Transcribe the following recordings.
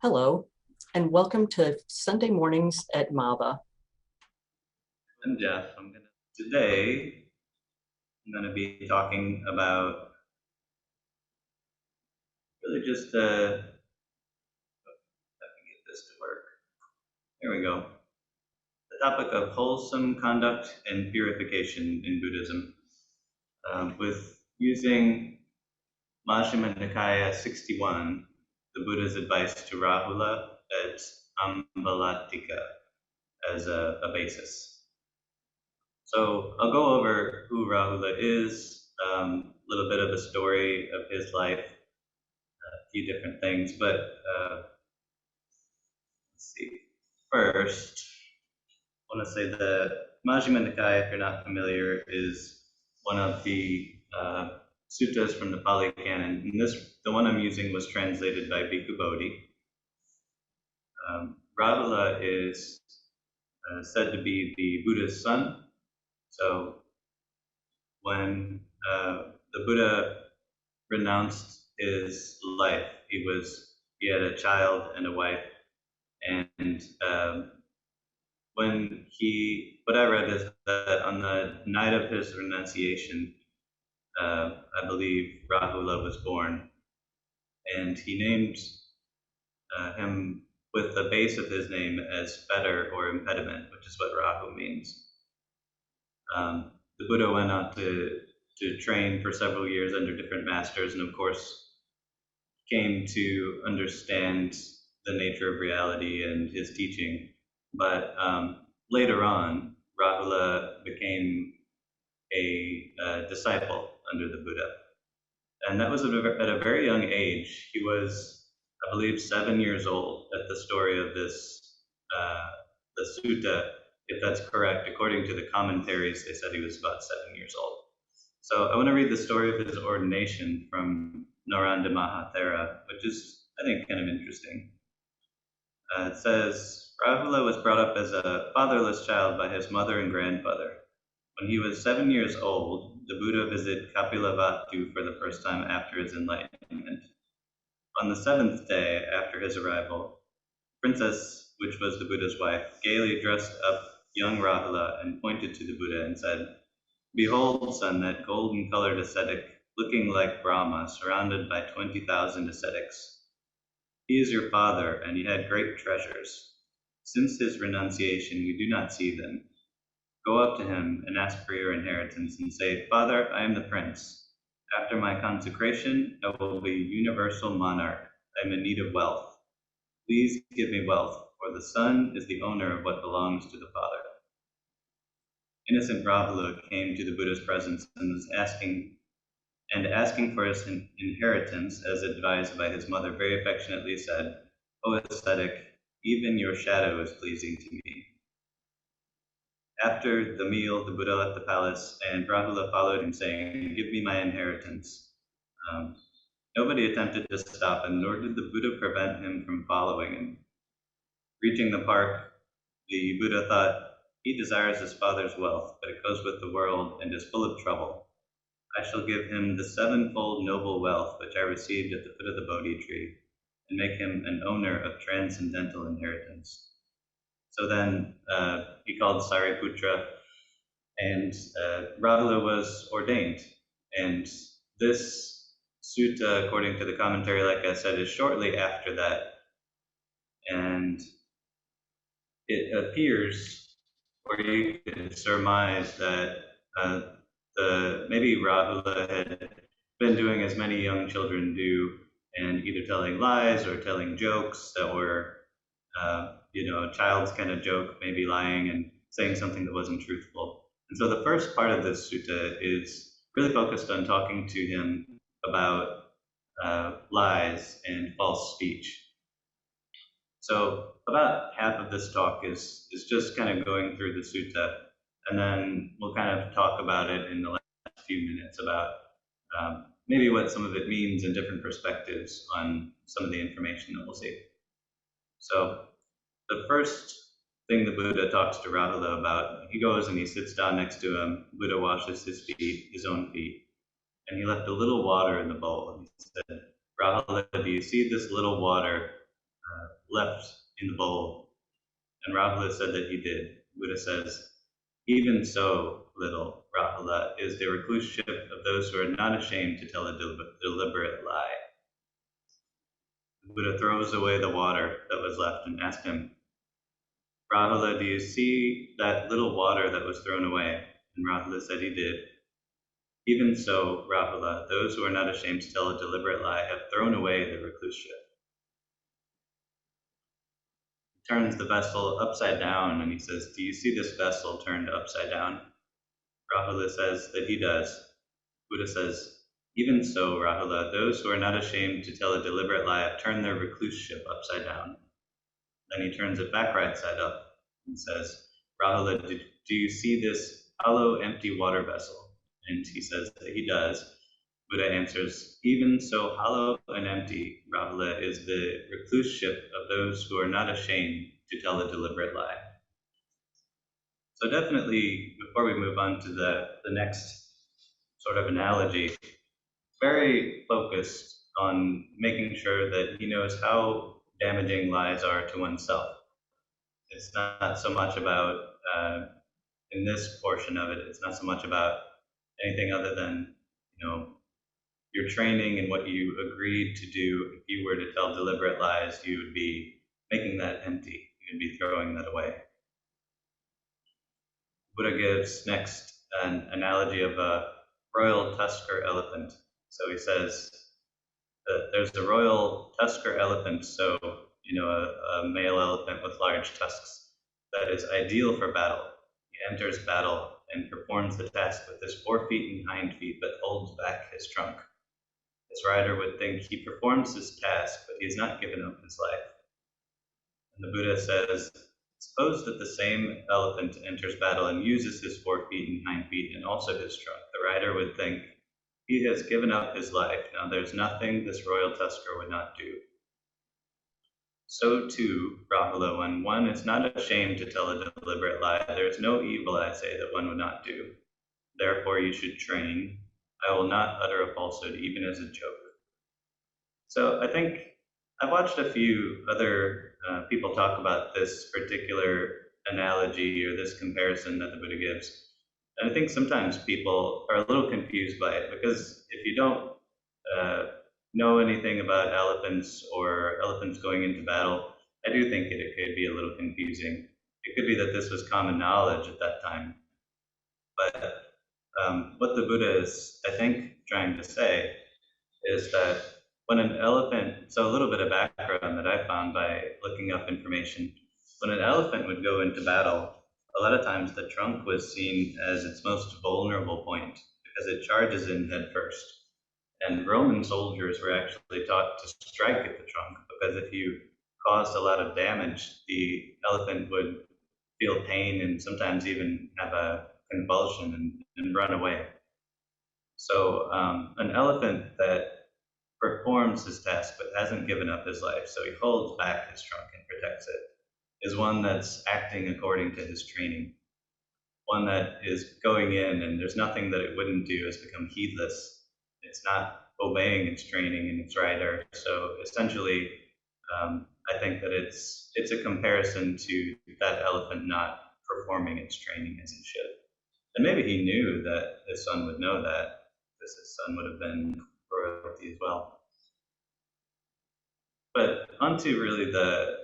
Hello, and welcome to Sunday Mornings at MABA. I'm Jeff. Today I'm gonna be talking about really just if I can get this to work. There we go. The topic of wholesome conduct and purification in Buddhism, with using Majjhima Nikaya 61, the Buddha's advice to Rahula at Ambalatika as a basis. So I'll go over who Rahula is, a little bit of the story of his life, a few different things, but let's see. First, I want to say the Majjhima Nikaya, if you're not familiar, is one of the suttas from the Pali Canon. And the one I'm using, was translated by Bhikkhu Bodhi. Rahula is said to be the Buddha's son. So when the Buddha renounced his life, he had a child and a wife, and what I read is that on the night of his renunciation, I believe Rahula was born, and he named him with the base of his name as fetter or impediment, which is what Rahu means. The Buddha went on to train for several years under different masters, and of course came to understand the nature of reality and his teaching. But later on, Rahula became a disciple under the Buddha. And that was at a very young age. He was, I believe, 7 years old at the story of this, the sutta. If that's correct, according to the commentaries, they said he was about 7 years old. So I want to read the story of his ordination from Naranda Mahathera, which is, I think, kind of interesting. It says, Rahula was brought up as a fatherless child by his mother and grandfather. When he was 7 years old, the Buddha visited Kapilavatthu for the first time after his enlightenment. On the 7th day after his arrival, Princess, which was the Buddha's wife, gaily dressed up young Rahula and pointed to the Buddha and said, "Behold, son, that golden-colored ascetic, looking like Brahma, surrounded by 20,000 ascetics. He is your father, and he had great treasures. Since his renunciation, we do not see them. Go up to him and ask for your inheritance, and say, 'Father, I am the prince. After my consecration, I will be universal monarch. I am in need of wealth. Please give me wealth, for the son is the owner of what belongs to the father.'" Innocent Rahula came to the Buddha's presence and was asking for his inheritance, as advised by his mother, very affectionately said, "O ascetic, even your shadow is pleasing to me." After the meal, the Buddha left the palace, and Rahula followed him, saying, "Give me my inheritance." Nobody attempted to stop him, nor did the Buddha prevent him from following him. Reaching the park, the Buddha thought, "He desires his father's wealth, but it goes with the world and is full of trouble. I shall give him the sevenfold noble wealth which I received at the foot of the Bodhi tree, and make him an owner of transcendental inheritance." So then he called Sariputra, and Rahula was ordained. And this sutta, according to the commentary, like I said, is shortly after that. And it appears, or you could surmise, that maybe Rahula had been doing as many young children do, and either telling lies or telling jokes that were, a child's kind of joke, maybe lying and saying something that wasn't truthful. And so the first part of this sutta is really focused on talking to him about lies and false speech. So about half of this talk is just kind of going through the sutta, and then we'll kind of talk about it in the last few minutes about maybe what some of it means and different perspectives on some of the information that we'll see. So the first thing the Buddha talks to Rahula about, he goes and he sits down next to him. Buddha washes his own feet, and he left a little water in the bowl. And he said, "Rahula, do you see this little water left in the bowl? And Rahula said that he did. Buddha says, even so, little Rahula, is the recluseship of those who are not ashamed to tell a deliberate lie. The Buddha throws away the water that was left and asked him, Rahula, do you see that little water that was thrown away? And Rahula said he did. Even so, Rahula, those who are not ashamed to tell a deliberate lie have thrown away the recluseship. He turns the vessel upside down and he says, do you see this vessel turned upside down? Rahula says that he does. Buddha says, even so, Rahula, those who are not ashamed to tell a deliberate lie have turned their recluseship upside down. Then he turns it back right side up and says, Rahula, do you see this hollow, empty water vessel? And he says that he does. Buddha answers, even so hollow and empty, Rahula, is the recluseship of those who are not ashamed to tell a deliberate lie. So definitely, before we move on to the next sort of analogy, very focused on making sure that he knows how damaging lies are to oneself. It's not so much about, in this portion of it, it's not so much about anything other than, your training and what you agreed to do. If you were to tell deliberate lies, you would be making that empty. You'd be throwing that away. Buddha gives next an analogy of a royal tusker elephant. So he says that there's a royal tusker elephant, so a male elephant with large tusks, that is ideal for battle. He enters battle and performs the task with his 4 feet and hind feet, but holds back his trunk. His rider would think he performs his task, but he has not given up his life. And the Buddha says, suppose that the same elephant enters battle and uses his 4 feet and hind feet and also his trunk. The rider would think, he has given up his life. Now there's nothing this royal tusker would not do. So too, Rahula, when one is not ashamed to tell a deliberate lie, there is no evil, I say, that one would not do. Therefore you should train. I will not utter a falsehood, even as a joke. So I think I've watched a few other people talk about this particular analogy or this comparison that the Buddha gives. And I think sometimes people are a little confused by it, because if you don't know anything about elephants or elephants going into battle, I do think it could be a little confusing. It could be that this was common knowledge at that time. But what the Buddha is, I think, trying to say is that when an elephant, so a little bit of background that I found by looking up information, when an elephant would go into battle, a lot of times the trunk was seen as its most vulnerable point because it charges in head first. And Roman soldiers were actually taught to strike at the trunk, because if you caused a lot of damage, the elephant would feel pain and sometimes even have a convulsion and run away. So an elephant that performs his task but hasn't given up his life, so he holds back his trunk and protects it, is one that's acting according to his training. One that is going in and there's nothing that it wouldn't do, has become heedless. It's not obeying its training and its rider. So essentially, I think that it's a comparison to that elephant not performing its training as it should. And maybe he knew that his son would know that, because his son would have been royalty as well. But onto really the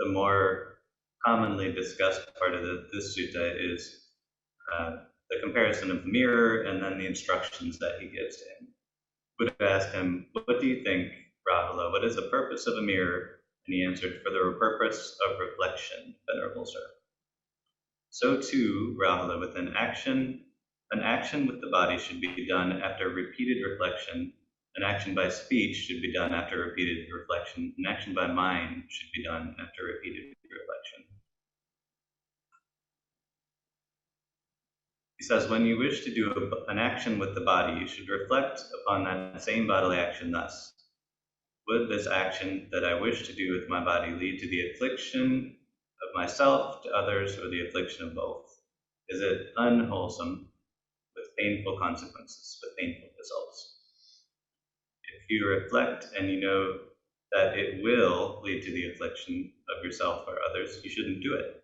more commonly discussed part of this sutta is the comparison of the mirror and then the instructions that he gives to him. Buddha asked him, what do you think, Rahula? What is the purpose of a mirror? And he answered, for the purpose of reflection, Venerable Sir. So too, Rahula, with an action with the body should be done after repeated reflection. An action by speech should be done after repeated reflection. An action by mind should be done after repeated reflection. He says, when you wish to do an action with the body, you should reflect upon that same bodily action thus. Would this action that I wish to do with my body lead to the affliction of myself, to others, or the affliction of both? Is it unwholesome, with painful consequences, with painful results? If you reflect and you know that it will lead to the affliction of yourself or others, you shouldn't do it.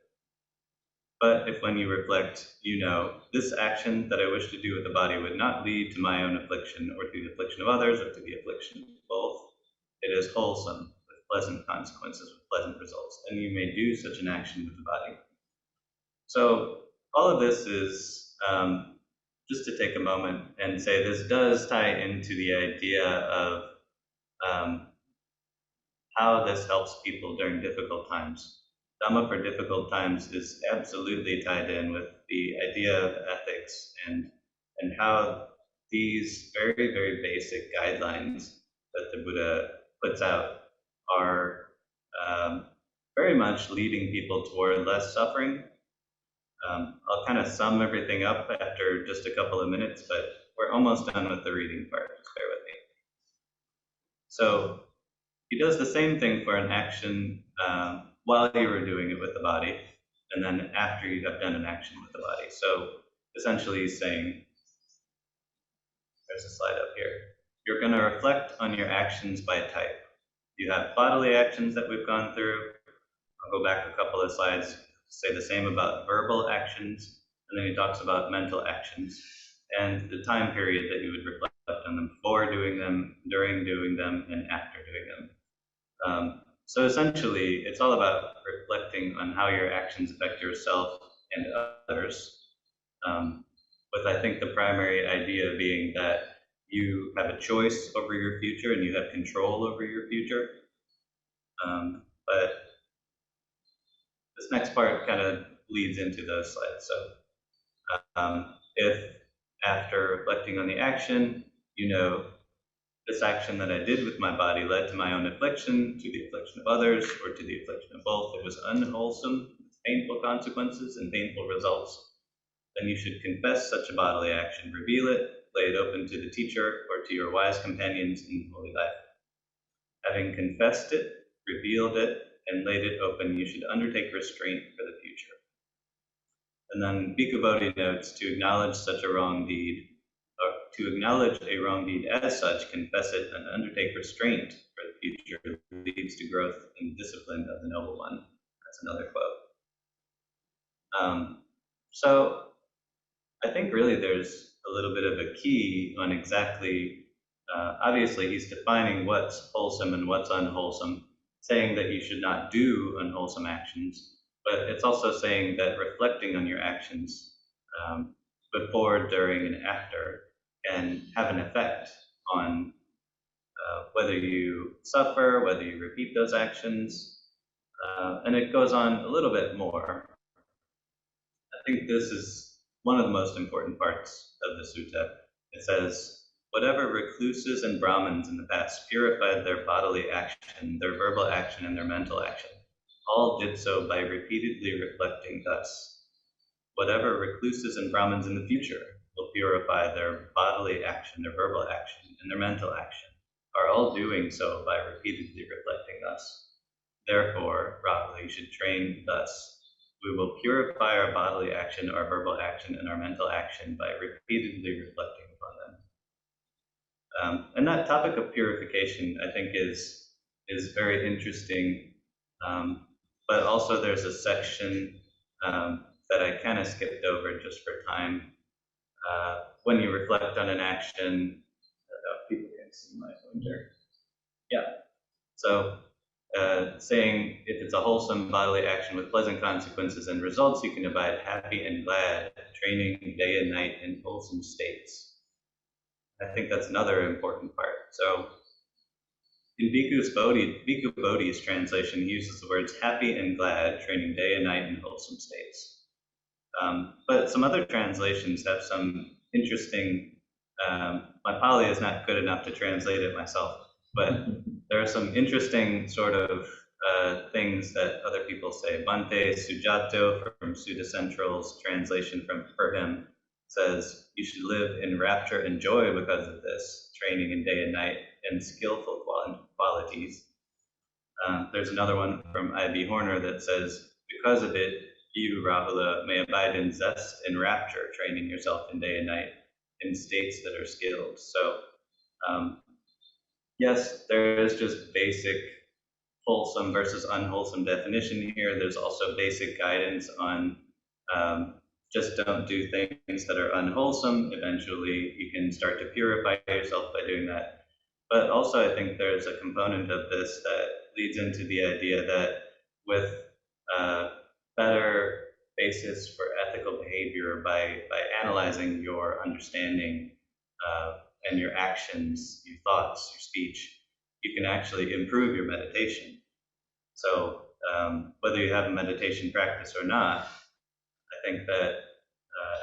But if when you reflect, you know, this action that I wish to do with the body would not lead to my own affliction or to the affliction of others or to the affliction of both, it is wholesome with pleasant consequences, with pleasant results, and you may do such an action with the body. So all of this is just to take a moment and say this does tie into the idea of um, how this helps people during difficult times. Dhamma for difficult times is absolutely tied in with the idea of ethics and how these very, very basic guidelines that the Buddha puts out are um, very much leading people toward less suffering. I'll kind of sum everything up after just a couple of minutes, but we're almost done with the reading part. Just bear with me. So he does the same thing for an action while you were doing it with the body, and then after you have done an action with the body. So essentially he's saying, there's a slide up here, you're going to reflect on your actions by type. You have bodily actions that we've gone through. I'll go back a couple of slides, say the same about verbal actions, and then he talks about mental actions and the time period that you would reflect on them before doing them, during doing them, and after doing them. So essentially, it's all about reflecting on how your actions affect yourself and others, with I think the primary idea being that you have a choice over your future and you have control over your future. But this next part kind of leads into those slides. So if after reflecting on the action, you know, this action that I did with my body led to my own affliction, to the affliction of others, or to the affliction of both. It was unwholesome, with painful consequences and painful results. Then you should confess such a bodily action, reveal it, lay it open to the teacher or to your wise companions in holy life. Having confessed it, revealed it, and laid it open, you should undertake restraint for the future. And then Bhikkhu Bodhi notes, to acknowledge such a wrong deed, to acknowledge a wrong deed as such, confess it, and undertake restraint for the future leads to growth in discipline of the Noble One. That's another quote. So I think really there's a little bit of a key on exactly, obviously he's defining what's wholesome and what's unwholesome, saying that you should not do unwholesome actions, but it's also saying that reflecting on your actions before, during, and after can have an effect on whether you suffer, whether you repeat those actions, and it goes on a little bit more. I think this is one of the most important parts of the sutta. It says, whatever recluses and Brahmins in the past purified their bodily action, their verbal action, and their mental action, all did so by repeatedly reflecting thus. Whatever recluses and Brahmins in the future will purify their bodily action, their verbal action, and their mental action, are all doing so by repeatedly reflecting thus. Therefore, Rahula, you should train thus. We will purify our bodily action, our verbal action, and our mental action by repeatedly reflecting upon them. And that topic of purification, I think, is very interesting. But also there's a section that I kind of skipped over just for time. When you reflect on an action, people can see my pointer. Yeah. So saying if it's a wholesome bodily action with pleasant consequences and results, you can abide happy and glad, training day and night in wholesome states. I think that's another important part. So in Bhikkhu Bodhi's translation, he uses the words happy and glad, training day and night in wholesome states. But some other translations have some interesting, my Pali is not good enough to translate it myself, but there are some interesting sort of things that other people say. Bhante Sujato from Sutta Central's translation for him says, you should live in rapture and joy because of this, training in day and night and skillful qualities. There's another one from I.B. Horner that says, because of it, you, Rahula, may abide in zest and rapture, training yourself in day and night in states that are skilled. So Yes, there is just basic wholesome versus unwholesome definition here. There's also basic guidance on um, just don't do things that are unwholesome. Eventually, you can start to purify yourself by doing that. But also, I think there's a component of this that leads into the idea that with uh, better basis for ethical behavior by analyzing your understanding and your actions, your thoughts, your speech, you can actually improve your meditation. So whether you have a meditation practice or not, I think that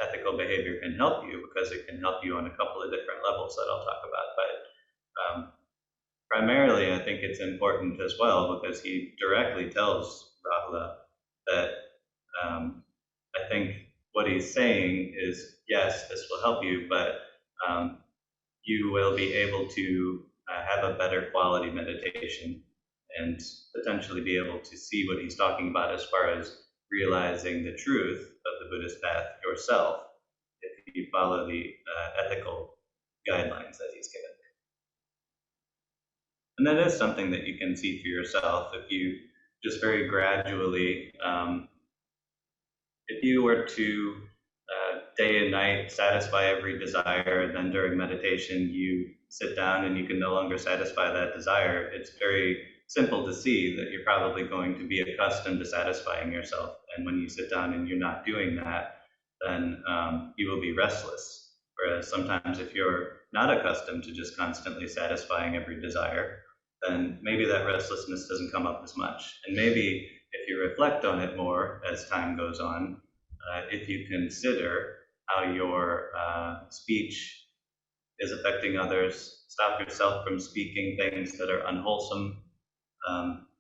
ethical behavior can help you because it can help you on a couple of different levels that I'll talk about. But primarily, I think it's important as well because he directly tells Rahula that I think what he's saying is, yes, this will help you, but um, you will be able to have a better quality meditation and potentially be able to see what he's talking about as far as realizing the truth of the Buddhist path yourself if you follow the ethical guidelines that he's given. And that is something that you can see for yourself if you just very gradually, if you were to day and night satisfy every desire, and then during meditation you sit down and you can no longer satisfy that desire, it's very simple to see that you're probably going to be accustomed to satisfying yourself. And when you sit down and you're not doing that, then you will be restless. Whereas sometimes if you're not accustomed to just constantly satisfying every desire, then maybe that restlessness doesn't come up as much. And maybe if you reflect on it more as time goes on, if you consider how your speech is affecting others, stop yourself from speaking things that are unwholesome.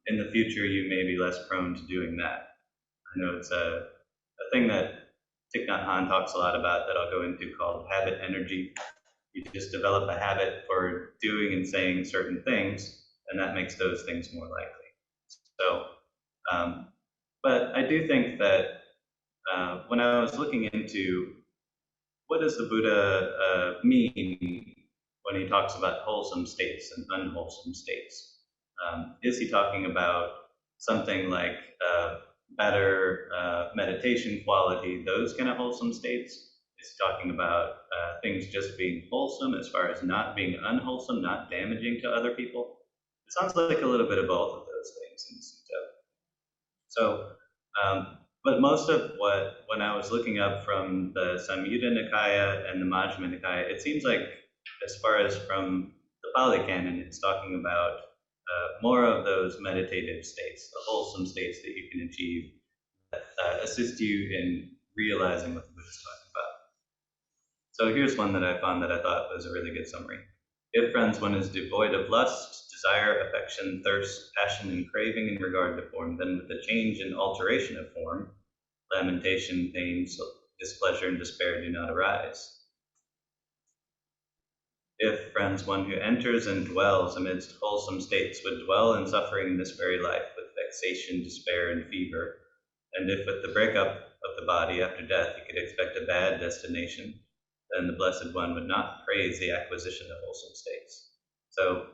In the future, you may be less prone to doing that. I know it's a thing that Thich Nhat Hanh talks a lot about that I'll go into called habit energy. You just develop a habit for doing and saying certain things, and that makes those things more likely. So, um, but I do think that when I was looking into what does the Buddha mean when he talks about wholesome states and unwholesome states? Is he talking about something like better meditation quality, those kind of wholesome states? Is he talking about things just being wholesome as far as not being unwholesome, not damaging to other people? It sounds like a little bit of both of those things in the sutta. So, but most of what, when I was looking up from the Samyutta Nikaya and the Majjhima Nikaya, it seems like as far as from the Pali Canon, it's talking about more of those meditative states, the wholesome states that you can achieve that assist you in realizing what the Buddha is talking about. So here's one that I found that I thought was a really good summary. If, friends, one is devoid of lust, desire, affection, thirst, passion, and craving in regard to form, then with the change and alteration of form, lamentation, pain, displeasure, and despair do not arise. If, friends, one who enters and dwells amidst wholesome states would dwell in suffering in this very life with vexation, despair, and fever, and if with the breakup of the body after death he could expect a bad destination, then the Blessed One would not praise the acquisition of wholesome states. So,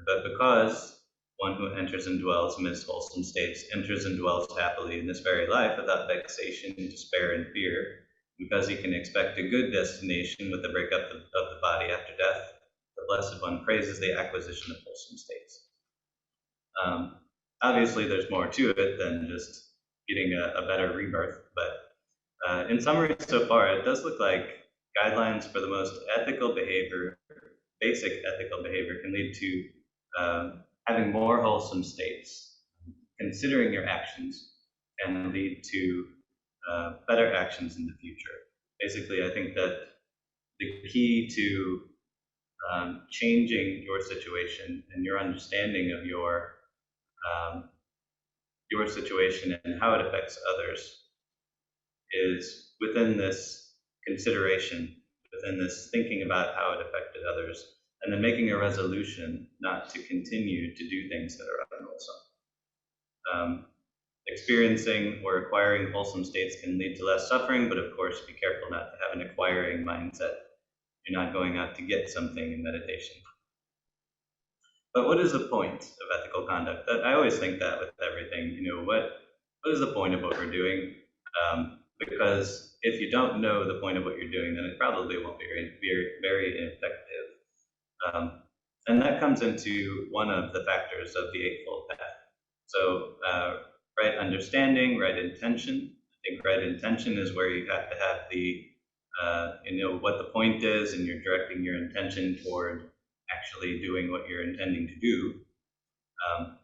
but because one who enters and dwells amidst wholesome states enters and dwells happily in this very life without vexation, despair, and fear, because he can expect a good destination with the breakup of the body after death, the Blessed One praises the acquisition of wholesome states. Obviously, there's more to it than just getting a better rebirth, but in summary so far, it does look like guidelines for the most ethical behavior, basic ethical behavior, can lead to having more wholesome states. Considering your actions can lead to better actions in the future. Basically, I think that the key to changing your situation and your understanding of your situation and how it affects others is within this consideration, within this thinking about how it affected others, and then making a resolution not to continue to do things that are unwholesome. Experiencing or acquiring wholesome states can lead to less suffering, but of course, be careful not to have an acquiring mindset. You're not going out to get something in meditation. But what is the point of ethical conduct? I always think that with everything, what is the point of what we're doing? Because if you don't know the point of what you're doing, then it probably won't be very effective. Um, and that comes into one of the factors of the Eightfold Path. So, right understanding, right intention. I think right intention is where you have to have what the point is, and you're directing your intention toward actually doing what you're intending to do.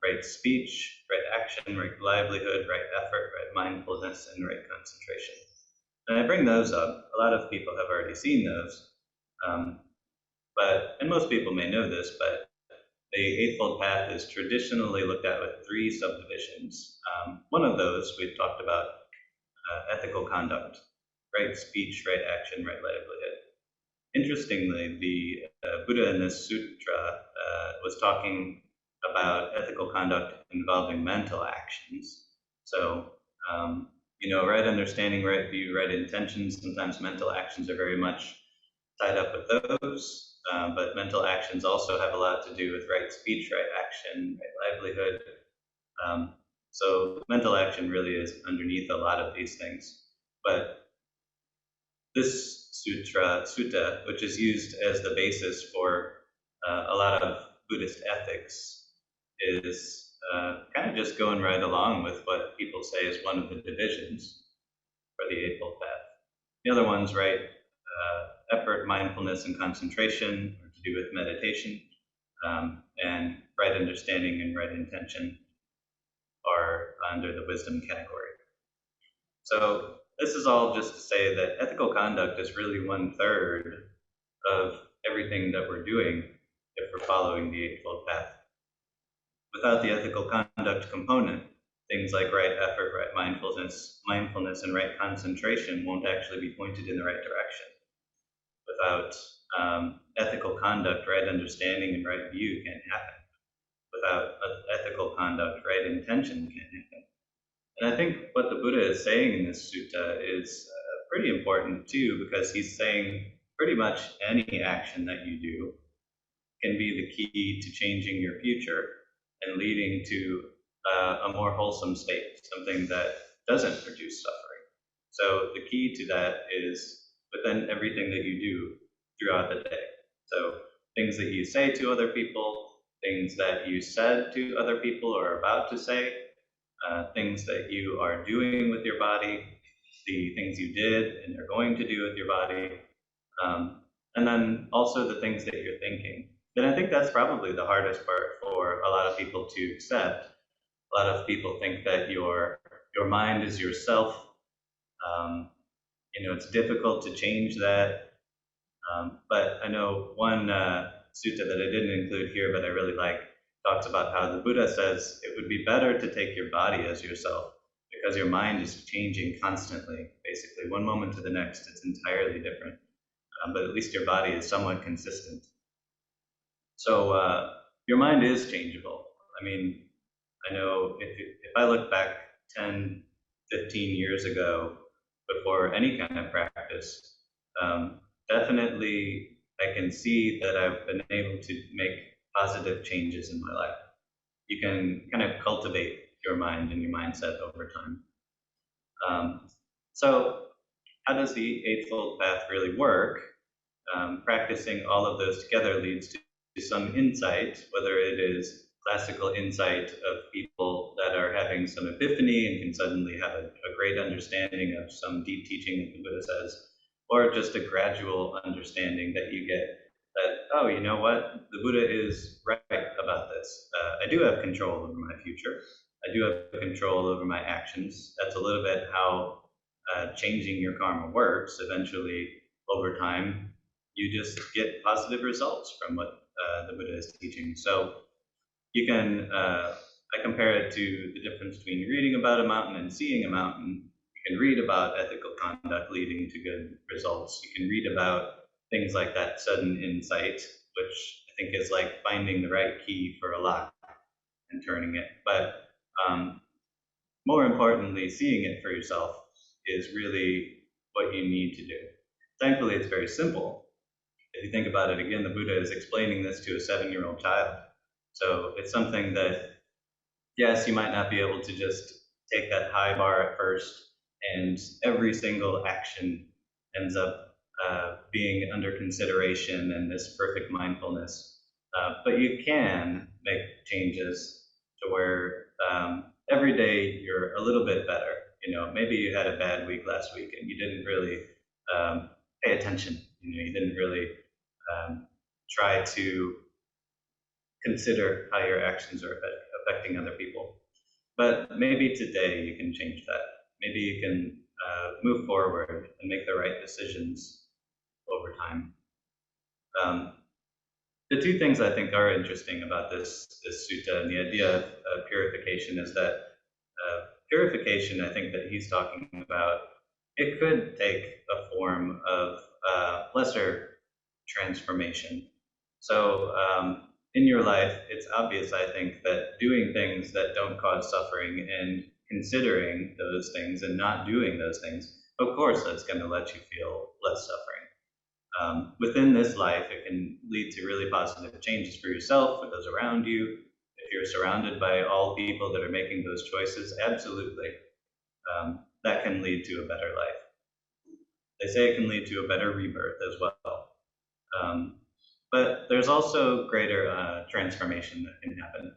Right speech, right action, right livelihood, right effort, right mindfulness, and right concentration. And I bring those up. A lot of people have already seen those. Um, and most people may know this, but the Eightfold Path is traditionally looked at with three subdivisions. One of those we've talked about ethical conduct, right speech, right action, right livelihood. Interestingly, the Buddha in this sutra was talking about ethical conduct involving mental actions. So, right understanding, right view, right intentions. Sometimes mental actions are very much tied up with those, but mental actions also have a lot to do with right speech, right action, right livelihood. Um, so mental action really is underneath a lot of these things. But this sutta, which is used as the basis for a lot of Buddhist ethics, is kind of just going right along with what people say is one of the divisions for the Eightfold Path. The other ones, right, effort, mindfulness, and concentration, are to do with meditation, and right understanding and right intention are under the wisdom category. So this is all just to say that ethical conduct is really 1/3 of everything that we're doing if we're following the Eightfold Path. Without the ethical conduct component, things like right effort, right mindfulness, and right concentration won't actually be pointed in the right direction. Without ethical conduct, right understanding and right view can't happen. Without ethical conduct, right intention can't happen. And I think what the Buddha is saying in this sutta is pretty important too, because he's saying pretty much any action that you do can be the key to changing your future and leading to a more wholesome state, something that doesn't produce suffering. So the key to that is within everything that you do throughout the day. So things that you say to other people, things that you said to other people or are about to say, things that you are doing with your body, the things you did and are going to do with your body, and then also the things that you're thinking. And I think that's probably the hardest part for a lot of people to accept. A lot of people think that your mind is yourself. It's difficult to change that. But I know one sutta that I didn't include here, but I really like, talks about how the Buddha says it would be better to take your body as yourself because your mind is changing constantly. Basically, one moment to the next, it's entirely different. But at least your body is somewhat consistent. So your mind is changeable. I mean, I know if I look back 10, 15 years ago, before any kind of practice, definitely I can see that I've been able to make positive changes in my life. You can kind of cultivate your mind and your mindset over time. So how does the Eightfold Path really work? Practicing all of those together leads to some insight, whether it is classical insight of people that are having some epiphany and can suddenly have a great understanding of some deep teaching that the Buddha says, or just a gradual understanding that you get that, oh, you know what, the Buddha is right about this. I do have control over my future. I do have control over my actions. That's a little bit how changing your karma works. Eventually, over time, you just get positive results from what the Buddha is teaching. So you can, I compare it to the difference between reading about a mountain and seeing a mountain. You can read about ethical conduct leading to good results. You can read about things like that sudden insight, which I think is like finding the right key for a lock and turning it. But more importantly, seeing it for yourself is really what you need to do. Thankfully, it's very simple. If you think about it again, the Buddha is explaining this to a 7-year-old child. So it's something that, yes, you might not be able to just take that high bar at first, and every single action ends up being under consideration and this perfect mindfulness. But you can make changes to where every day you're a little bit better. Maybe you had a bad week last week and you didn't really pay attention. You didn't really try to consider how your actions are affecting other people. But maybe today you can change that. Maybe you can move forward and make the right decisions over time. Um, the two things I think are interesting about this sutta and the idea of purification is that purification, I think that he's talking about, it could take a form of lesser transformation. So in your life, it's obvious, I think, that doing things that don't cause suffering and considering those things and not doing those things, of course, that's going to let you feel less suffering. Within this life, it can lead to really positive changes for yourself, for those around you. If you're surrounded by all people that are making those choices, absolutely, that can lead to a better life. They say it can lead to a better rebirth as well. But there's also greater transformation that can happen.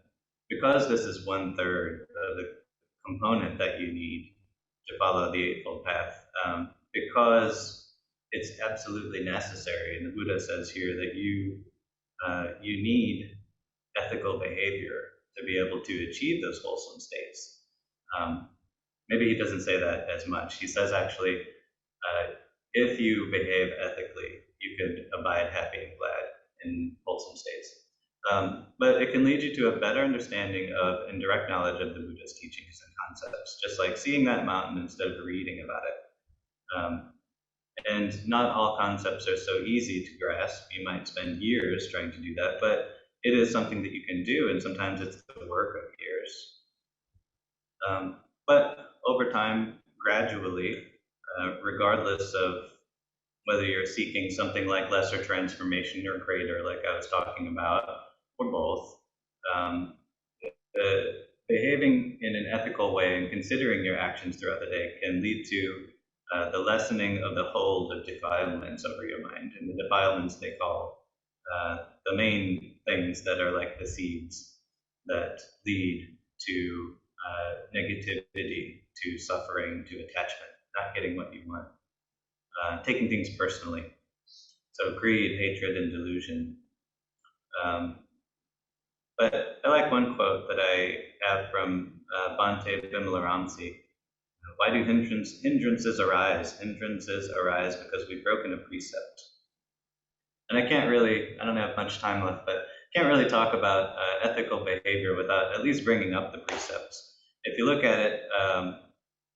Because this is 1/3 of the component that you need to follow the Eightfold Path, because it's absolutely necessary, and the Buddha says here that you need ethical behavior to be able to achieve those wholesome states. Maybe he doesn't say that as much. He says actually, if you behave ethically, you could abide happy and glad in wholesome states. But it can lead you to a better understanding of and direct knowledge of the Buddha's teachings and concepts, just like seeing that mountain instead of reading about it. And not all concepts are so easy to grasp. You might spend years trying to do that, but it is something that you can do, and sometimes it's the work of years. But over time, gradually, regardless of whether you're seeking something like lesser transformation or greater, like I was talking about, or both, um, behaving in an ethical way and considering your actions throughout the day can lead to the lessening of the hold of defilements over your mind. And the defilements they call the main things that are like the seeds that lead to negativity, to suffering, to attachment, not getting what you want, taking things personally. So greed, hatred, and delusion. But I like one quote that I have from Bhante Vimalaramsi. Why do hindrances arise? Hindrances arise because we've broken a precept. And I don't have much time left, but can't really talk about ethical behavior without at least bringing up the precepts. If you look at it,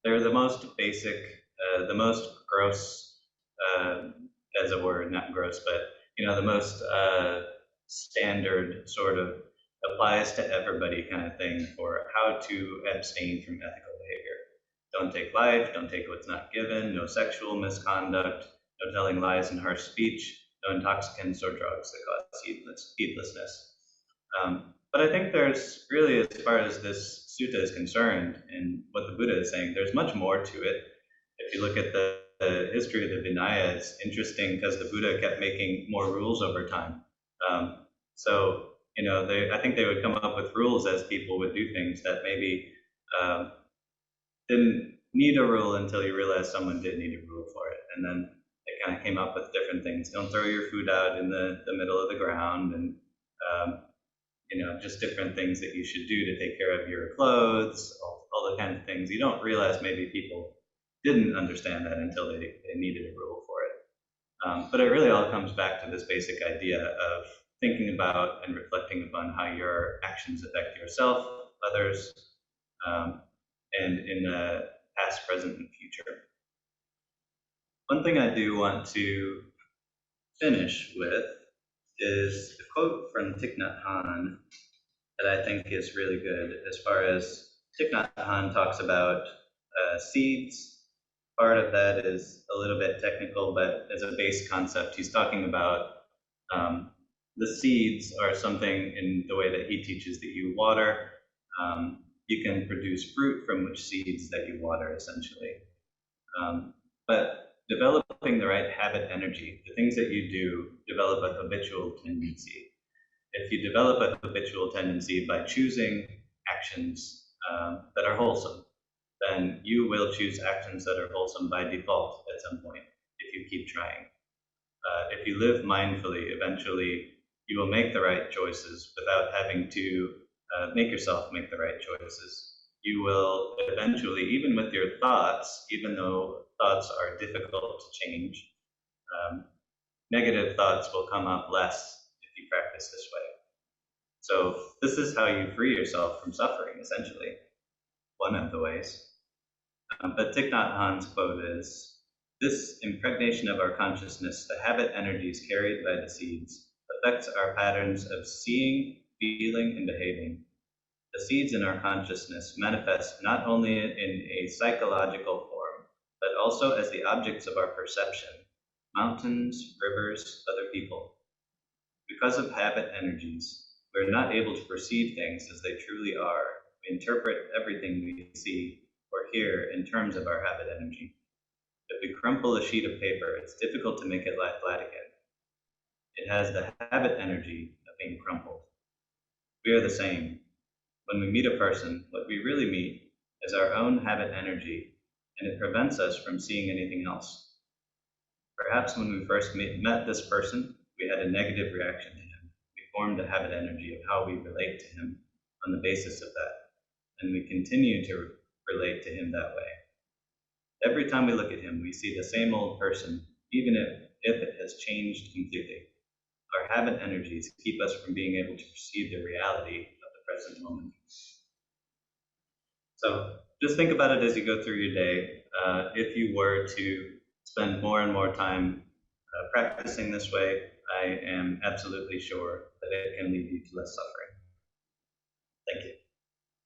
they're the most basic, the most gross, as a word, not gross, but the most standard sort of applies to everybody kind of thing for how to abstain from ethical behavior. Don't take life, don't take what's not given, no sexual misconduct, no telling lies and harsh speech, no intoxicants or drugs that cause heedlessness. But I think there's really, as far as this sutta is concerned and what the Buddha is saying, there's much more to it. If you look at the history of the Vinaya, it's interesting because the Buddha kept making more rules over time. So, I think they would come up with rules as people would do things that maybe didn't need a rule until you realize someone did need a rule for it. And then they kind of came up with different things. Don't throw your food out in the middle of the ground, and just different things that you should do to take care of your clothes, all the kind of things. You don't realize maybe people didn't understand that until they needed a rule for it. But it really all comes back to this basic idea of thinking about and reflecting upon how your actions affect yourself, others, and in the past, present, and future. One thing I do want to finish with is a quote from Thich Nhat Hanh that I think is really good, as far as Thich Nhat Hanh talks about seeds. Part of that is a little bit technical, but as a base concept, he's talking about The seeds are something in the way that he teaches that you water. You can produce fruit from which seeds that you water, essentially. But developing the right habit energy, the things that you do develop a habitual tendency. If you develop a habitual tendency by choosing actions that are wholesome, then you will choose actions that are wholesome by default at some point if you keep trying. If you live mindfully, eventually you will make the right choices without having to make yourself make the right choices. You will eventually, even with your thoughts, even though thoughts are difficult to change, negative thoughts will come up less if you practice this way. So this is how you free yourself from suffering, essentially, one of the ways. But Thich Nhat Hanh's quote is, "This impregnation of our consciousness, the habit energies carried by the seeds, affects our patterns of seeing, feeling, and behaving. The seeds in our consciousness manifest not only in a psychological form, but also as the objects of our perception, mountains, rivers, other people. Because of habit energies, we are not able to perceive things as they truly are. We interpret everything we see or hear in terms of our habit energy. If we crumple a sheet of paper, it's difficult to make it lie flat again. It has the habit energy of being crumpled. We are the same. When we meet a person, what we really meet is our own habit energy, and it prevents us from seeing anything else. Perhaps when we first met this person, we had a negative reaction to him. We formed a habit energy of how we relate to him on the basis of that, and we continue to relate to him that way. Every time we look at him, we see the same old person, even if it has changed completely. Our habit energies keep us from being able to perceive the reality of the present moment. So just think about it as you go through your day. If you were to spend more and more time practicing this way, I am absolutely sure that it can lead you to less suffering. Thank you.